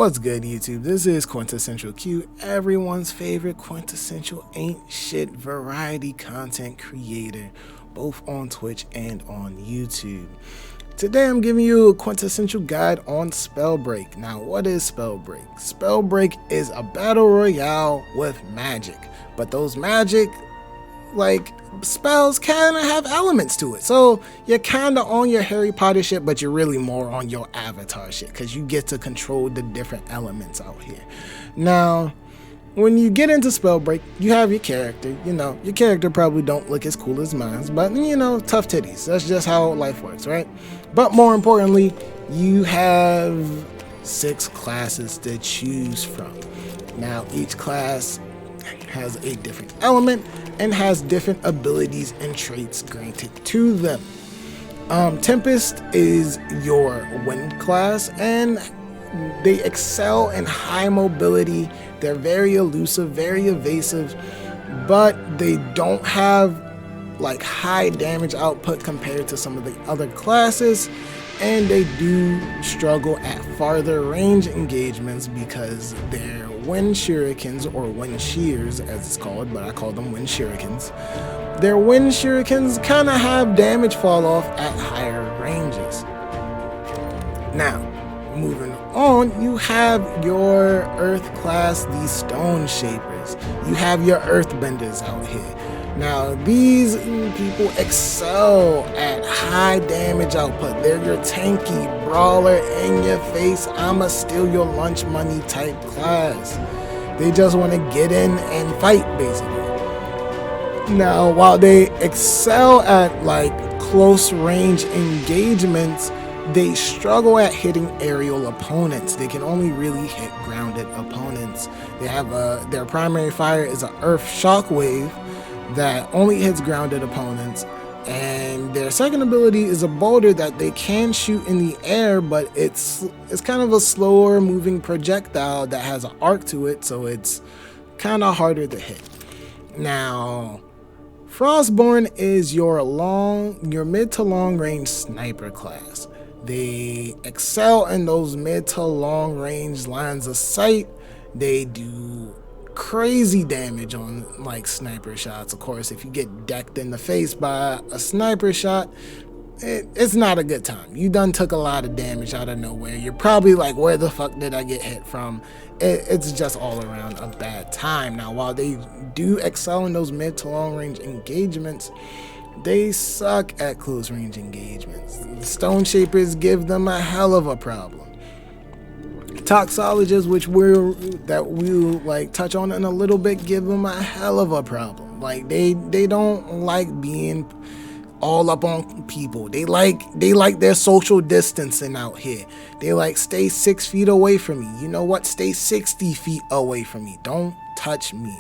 What's good, YouTube? This is Quintessential Q, everyone's favorite quintessential ain't shit variety content creator, both on Twitch and on YouTube. Today I'm giving you a quintessential guide on Spellbreak. Now, what is Spellbreak? Spellbreak is a battle royale with magic, but those magic spells kind of have elements to it, so you're kind of on your Harry Potter shit, but you're really more on your Avatar shit because you get to control the different elements out here. Now, when you get into Spellbreak, you have your character. Your character probably don't look as cool as mine, but tough titties. That's just how life works, right? But more importantly, you have 6 classes to choose from. Now, each class has a different element and has different abilities and traits granted to them. Tempest is your wind class, and they excel in high mobility. They're very elusive, very evasive, but they don't have high damage output compared to some of the other classes, and they do struggle at farther range engagements because they're wind shurikens, or wind shears as it's called, but I call them wind shurikens. Their wind shurikens kind of have damage fall off at higher ranges. Now, moving on, you have your earth class, these stone shapers. You have your earthbenders out here. Now, these people excel at high damage output. They're your tanky, brawler, in your face, I'ma steal your lunch money type class. They just want to get in and fight, basically. Now, while they excel at close range engagements, they struggle at hitting aerial opponents. They can only really hit grounded opponents. They have their primary fire is an earth shockwave that only hits grounded opponents, and their second ability is a boulder that they can shoot in the air, but it's kind of a slower moving projectile that has an arc to it, so it's kind of harder to hit. Now, Frostborn is your mid to long range sniper class. They excel in those mid to long range lines of sight. They do crazy damage on sniper shots. Of course, if you get decked in the face by a sniper shot, it's not a good time. You done took a lot of damage out of nowhere. You're probably where the fuck did I get hit from? It's just all around a bad time. Now, while they do excel in those mid to long range engagements, they suck at close range engagements. The stone shapers give them a hell of a problem. Toxologists, which we'll touch on in a little bit, give them a hell of a problem. They don't like being all up on people. They like their social distancing out here. They stay 6 feet away from me. You know what? Stay 60 feet away from me. Don't touch me.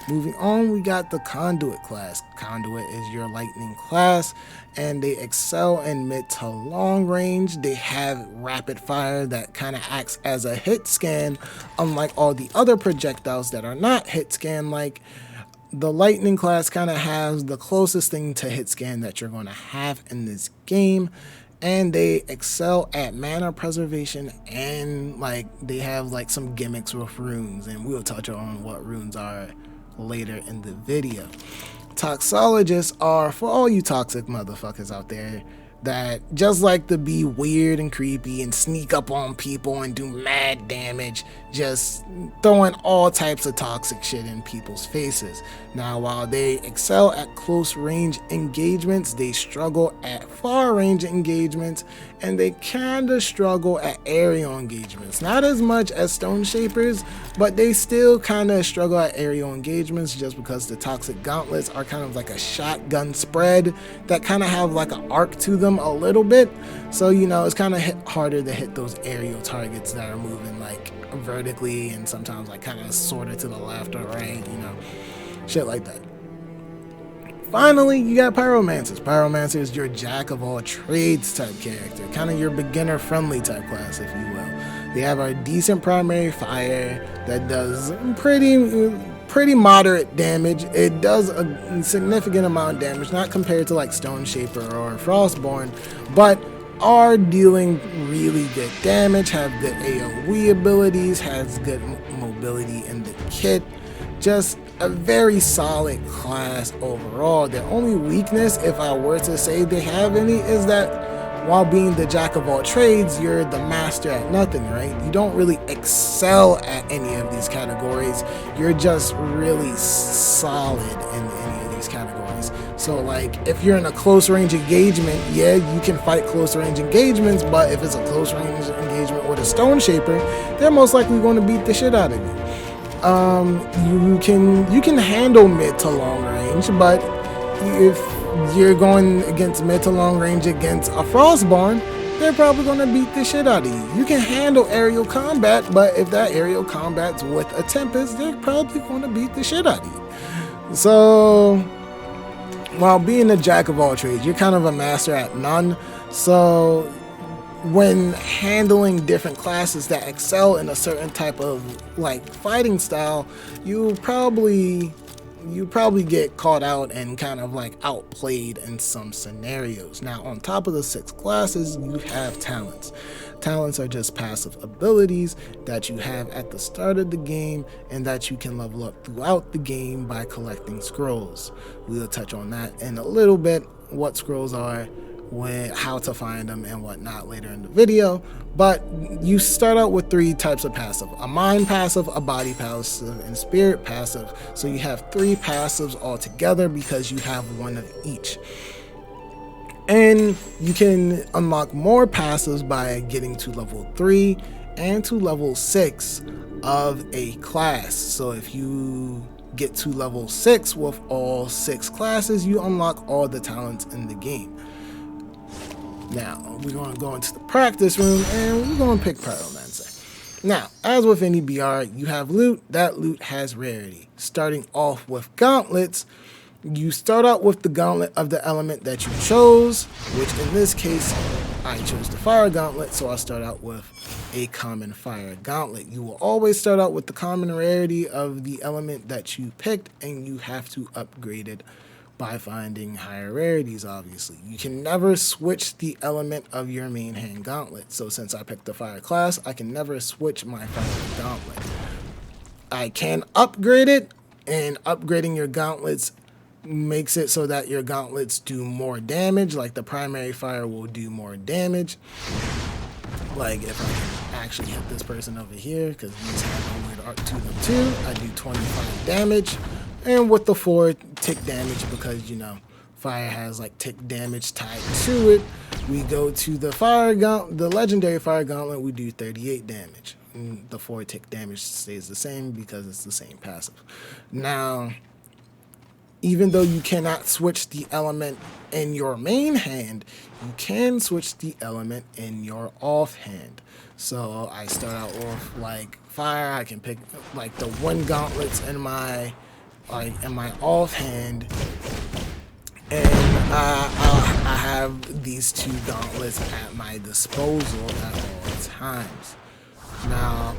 Moving on, we got the Conduit class. Conduit is your lightning class, and they excel in mid to long range. They have rapid fire that kind of acts as a hit scan, unlike all the other projectiles that are not hit scan. The lightning class kind of has the closest thing to hit scan that you're going to have in this game, and they excel at mana preservation, and they have some gimmicks with runes, and we'll touch on what runes are later in the video. Toxologists are for all you toxic motherfuckers out there that just like to be weird and creepy and sneak up on people and do mad damage, just throwing all types of toxic shit in people's faces. Now, while they excel at close range engagements, they struggle at far range engagements, and they kind of struggle at aerial engagements. Not as much as stone shapers, but they still kind of struggle at aerial engagements just because the toxic gauntlets are kind of like a shotgun spread that kind of have an arc to them a little bit. So, it's kind of harder to hit those aerial targets that are moving vertically and sometimes kind of sort of to the left or right, shit like that. Finally, you got Pyromancers. Pyromancer is your jack of all trades type character, kind of your beginner friendly type class, if you will. They have a decent primary fire that does pretty moderate damage. It does a significant amount of damage, not compared to Stone Shaper or Frostborn, but are dealing really good damage, have good AoE abilities, has good mobility in the kit. Just a very solid class overall. Their only weakness, if I were to say they have any, is that while being the jack of all trades, you're the master at nothing, right? You don't really excel at any of these categories. You're just really solid in any of these categories. So, like, if you're in a close range engagement, yeah, you can fight close range engagements, but if it's a close range engagement with a Stone Shaper, they're most likely going to beat the shit out of you. You can handle mid to long range, but if you're going against mid to long range against a Frostborn, they're probably going to beat the shit out of you. You can handle aerial combat, but if that aerial combat's with a Tempest, they're probably going to beat the shit out of you. So, while being a jack of all trades, you're kind of a master at none. So, when handling different classes that excel in a certain type of like fighting style, you probably get caught out and kind of like outplayed in some scenarios. Now, on top of the 6 classes, you have talents. Talents are just passive abilities that you have at the start of the game and that you can level up throughout the game by collecting scrolls. We'll touch on that in a little bit, what scrolls are, how to find them and whatnot later in the video. But you start out with 3 types of passive: a mind passive, a body passive, and spirit passive. So you have 3 passives altogether because you have one of each. And you can unlock more passives by getting to level 3 and to level 6 of a class. So if you get to level 6 with all 6 classes, you unlock all the talents in the game. Now, we're going to go into the practice room and we're going to pick Pyromancer. Now, as with any BR, you have loot. That loot has rarity. Starting off with gauntlets, you start out with the gauntlet of the element that you chose, which in this case, I chose the fire gauntlet, so I'll start out with a common fire gauntlet. You will always start out with the common rarity of the element that you picked, and you have to upgrade it by finding higher rarities, obviously. You can never switch the element of your main hand gauntlet. So since I picked the fire class, I can never switch my fire gauntlet. I can upgrade it, and upgrading your gauntlets makes it so that your gauntlets do more damage. Like the primary fire will do more damage. Like if I can actually hit this person over here, because these have a weird arc to them too, I do 25 damage. And with the 4 tick damage, because, you know, fire has like tick damage tied to it, we go to the the legendary fire gauntlet, we do 38 damage. And the 4 tick damage stays the same because it's the same passive. Now, even though you cannot switch the element in your main hand, you can switch the element in your offhand. So I start out with like fire. I can pick like the wind gauntlets in my offhand, and I have these 2 gauntlets at my disposal at all times. Now,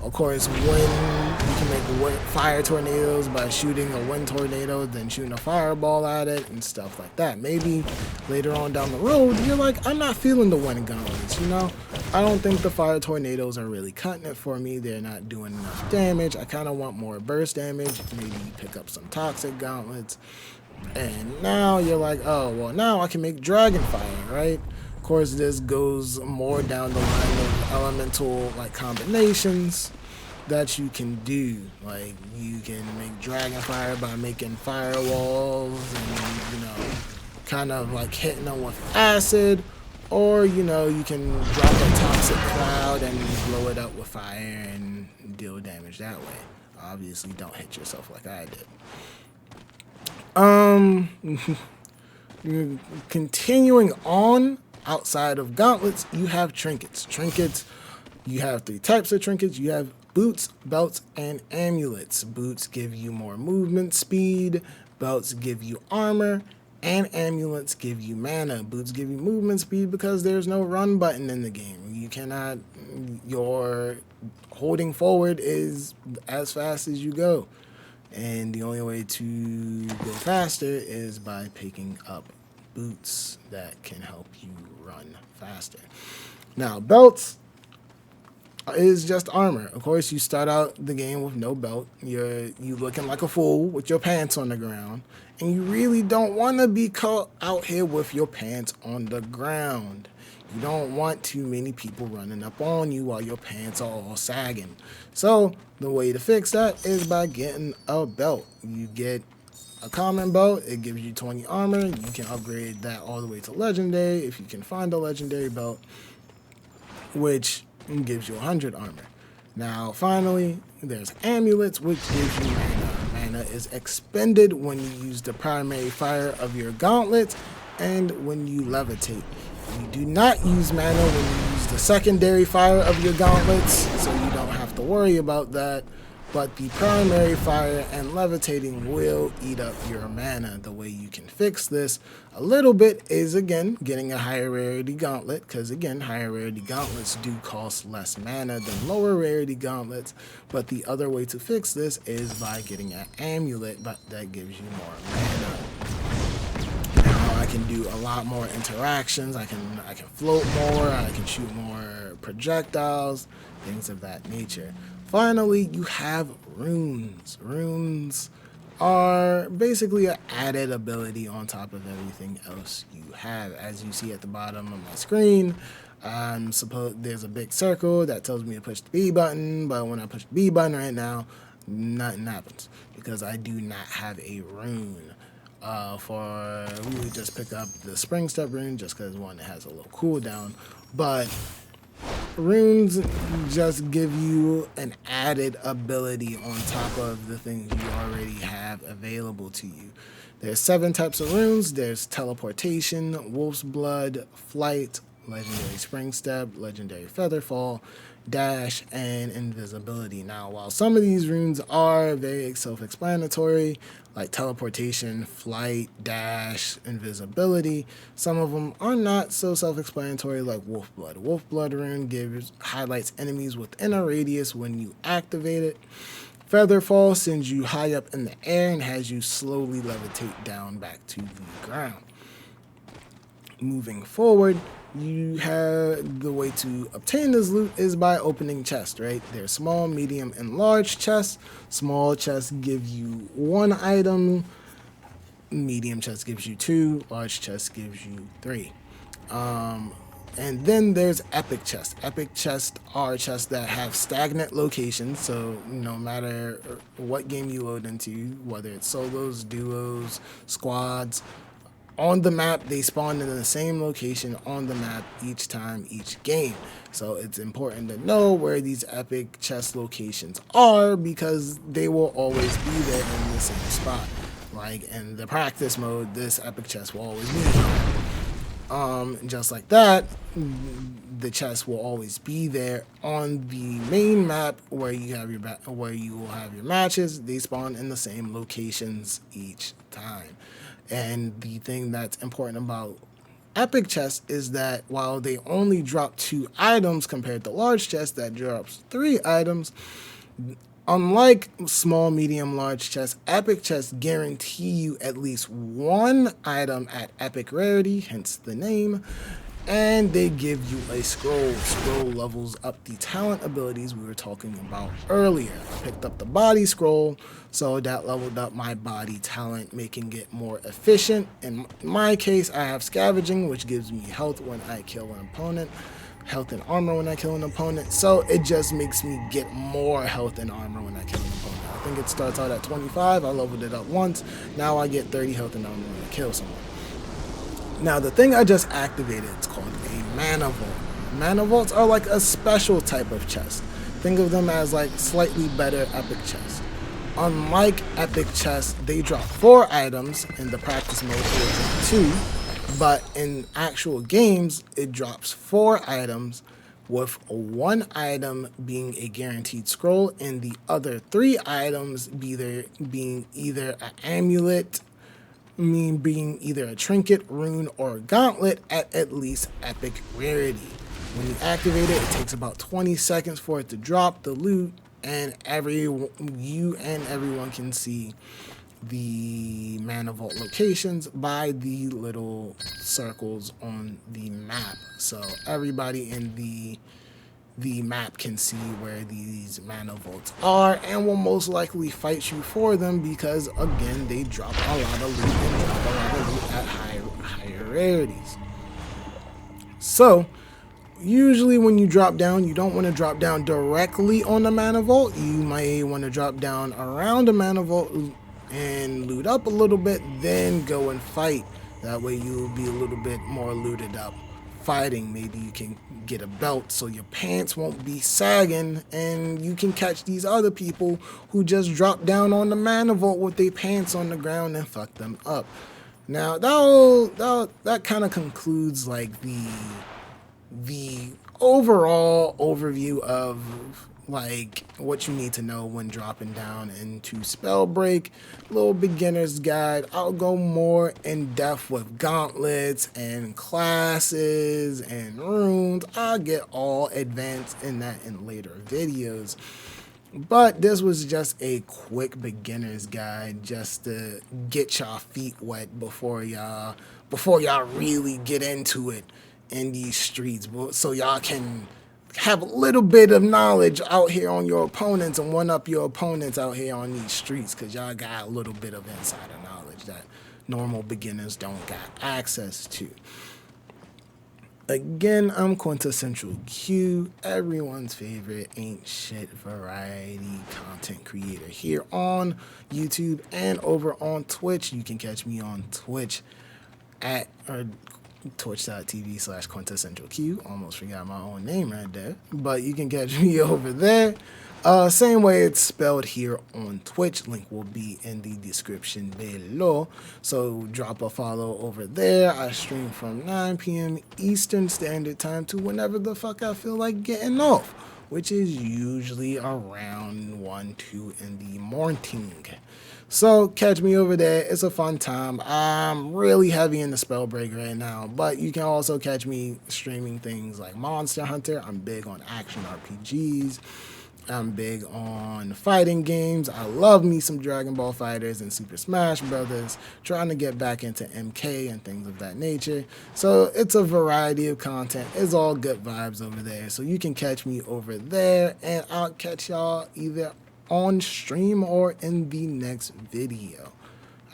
of course, wind, you can make fire tornadoes by shooting a wind tornado, then shooting a fireball at it and stuff like that. Maybe later on down the road, you're like, I'm not feeling the wind gauntlets, you know? I don't think the fire tornadoes are really cutting it for me. They're not doing enough damage. I kind of want more burst damage. Maybe pick up some toxic gauntlets. And now you're like, oh, well, now I can make dragon fire, right? Of course, this goes more down the line of elemental like combinations that you can do. Like you can make dragon fire by making firewalls and, you know, kind of like hitting them with acid, or, you know, you can drop a toxic cloud and blow it up with fire and deal damage that way. Obviously, don't hit yourself like I did. Continuing on, outside of gauntlets, you have trinkets. Trinkets, you have 3 types of trinkets. You have boots, belts, and amulets. Boots give you more movement speed, belts give you armor, and amulets give you mana. Boots give you movement speed because there's no run button in the game. You cannot, your holding forward is as fast as you go. And the only way to go faster is by picking up boots that can help you run faster. Now, belts is just armor. Of course, you start out the game with no belt. You looking like a fool with your pants on the ground, and you really don't want to be caught out here with your pants on the ground. You don't want too many people running up on you while your pants are all sagging. So the way to fix that is by getting a belt. You get a common belt, it gives you 20 armor. You can upgrade that all the way to legendary if you can find a legendary belt, which gives you 100 armor. Now, finally, there's amulets, which gives you mana. Mana is expended when you use the primary fire of your gauntlets and when you levitate. You do not use mana when you use the secondary fire of your gauntlets, so you don't have to worry about that. But the primary fire and levitating will eat up your mana. The way you can fix this a little bit is, again, getting a higher rarity gauntlet, because, again, higher rarity gauntlets do cost less mana than lower rarity gauntlets. But the other way to fix this is by getting an amulet that gives you more mana. Now I can do a lot more interactions. I can float more. I can shoot more projectiles, things of that nature. Finally, you have runes. Runes are basically an added ability on top of everything else you have. As you see at the bottom of my screen, there's a big circle that tells me to push the B button, but when I push the B button right now, nothing happens because I do not have a rune. We would just pick up the Spring Step rune just because one has a little cooldown, but runes just give you an added ability on top of the things you already have available to you. There's 7 types of runes. There's teleportation, wolf's blood, flight, legendary spring step, legendary featherfall, dash, and invisibility. Now, while some of these runes are very self-explanatory, like teleportation, flight, dash, invisibility, some of them are not so self-explanatory, like wolf blood. Wolf blood rune highlights enemies within a radius when you activate it. Featherfall sends you high up in the air and has you slowly levitate down back to the ground. Moving forward, you have the way to obtain this loot is by opening chests, right? There's small, medium, and large chests. Small chests give you 1 item. Medium chest gives you 2. Large chest gives you 3. And then there's epic chests. Epic chests are chests that have stagnant locations, so no matter what game you load into, whether it's solos, duos, squads, on the map, they spawn in the same location on the map each time, each game. So it's important to know where these epic chest locations are because they will always be there in the same spot. Like in the practice mode, this epic chest will always be here. Just like that, the chest will always be there on the main map where you will have your matches. They spawn in the same locations each time. And the thing that's important about epic chests is that while they only drop 2 items compared to large chests that drops 3 items, unlike small, medium, large chests, epic chests guarantee you at least 1 item at epic rarity, hence the name, and they give you a scroll. Scroll levels up the talent abilities we were talking about earlier. I picked up the body scroll, so that leveled up my body talent, making it more efficient. In my case, I have scavenging, which gives me health when I kill an opponent, health and armor when I kill an opponent, so it just makes me get more health and armor when I kill an opponent. I think it starts out at 25, I leveled it up once, now I get 30 health and armor when I kill someone. Now, the thing I just activated, it's called a mana vault. Mana vaults are like a special type of chest. Think of them as like slightly better epic chests. Unlike epic chests, they drop 4 items. In the practice mode, it drop 2. But in actual games, it drops 4 items, with 1 item being a guaranteed scroll and the other 3 items being either an amulet, being either a trinket, rune, or gauntlet at least epic rarity. When you activate it, it takes about 20 seconds for it to drop the loot, and you and everyone can see the mana vault locations by the little circles on the map. So everybody in the map can see where these mana vaults are and will most likely fight you for them because, again, they drop a lot of loot and drop a lot of loot at higher rarities. So usually when you drop down, you don't want to drop down directly on the mana vault. You might want to drop down around the mana vault and loot up a little bit, then go and fight. That way you'll be a little bit more looted up fighting. Maybe you can get a belt so your pants won't be sagging, and you can catch these other people who just drop down on the mana vault with their pants on the ground and fuck them up. Now that kind of concludes like the overall overview of like what you need to know when dropping down into Spellbreak. Little beginner's guide. I'll go more in depth with gauntlets and classes and runes. I'll get all advanced in that in later videos. But this was just a quick beginner's guide just to get y'all feet wet before y'all really get into it in these streets, so y'all can have a little bit of knowledge out here on your opponents and one up your opponents out here on these streets, because y'all got a little bit of insider knowledge that normal beginners don't got access to. Again, I'm Quintessential Q, everyone's favorite ain't shit variety content creator here on YouTube and over on Twitch. You can catch me on Twitch at twitch.tv/quintessentialq. Almost forgot my own name right there, but you can catch me over there. Same way it's spelled here on Twitch. Link will be in the description below. So drop a follow over there. I stream from 9 p.m. Eastern Standard Time to whenever the fuck I feel like getting off, which is usually around 1, 2 in the morning. So catch me over there. It's a fun time. I'm really heavy in the Spellbreak right now, but you can also catch me streaming things like Monster Hunter. I'm big on action RPGs. I'm big on fighting games. I love me some Dragon Ball Fighters and Super Smash Brothers. Trying to get back into MK and things of that nature. So it's a variety of content. It's all good vibes over there. So you can catch me over there, and I'll catch y'all either on stream or in the next video.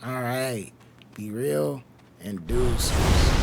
All right, be real and deuces.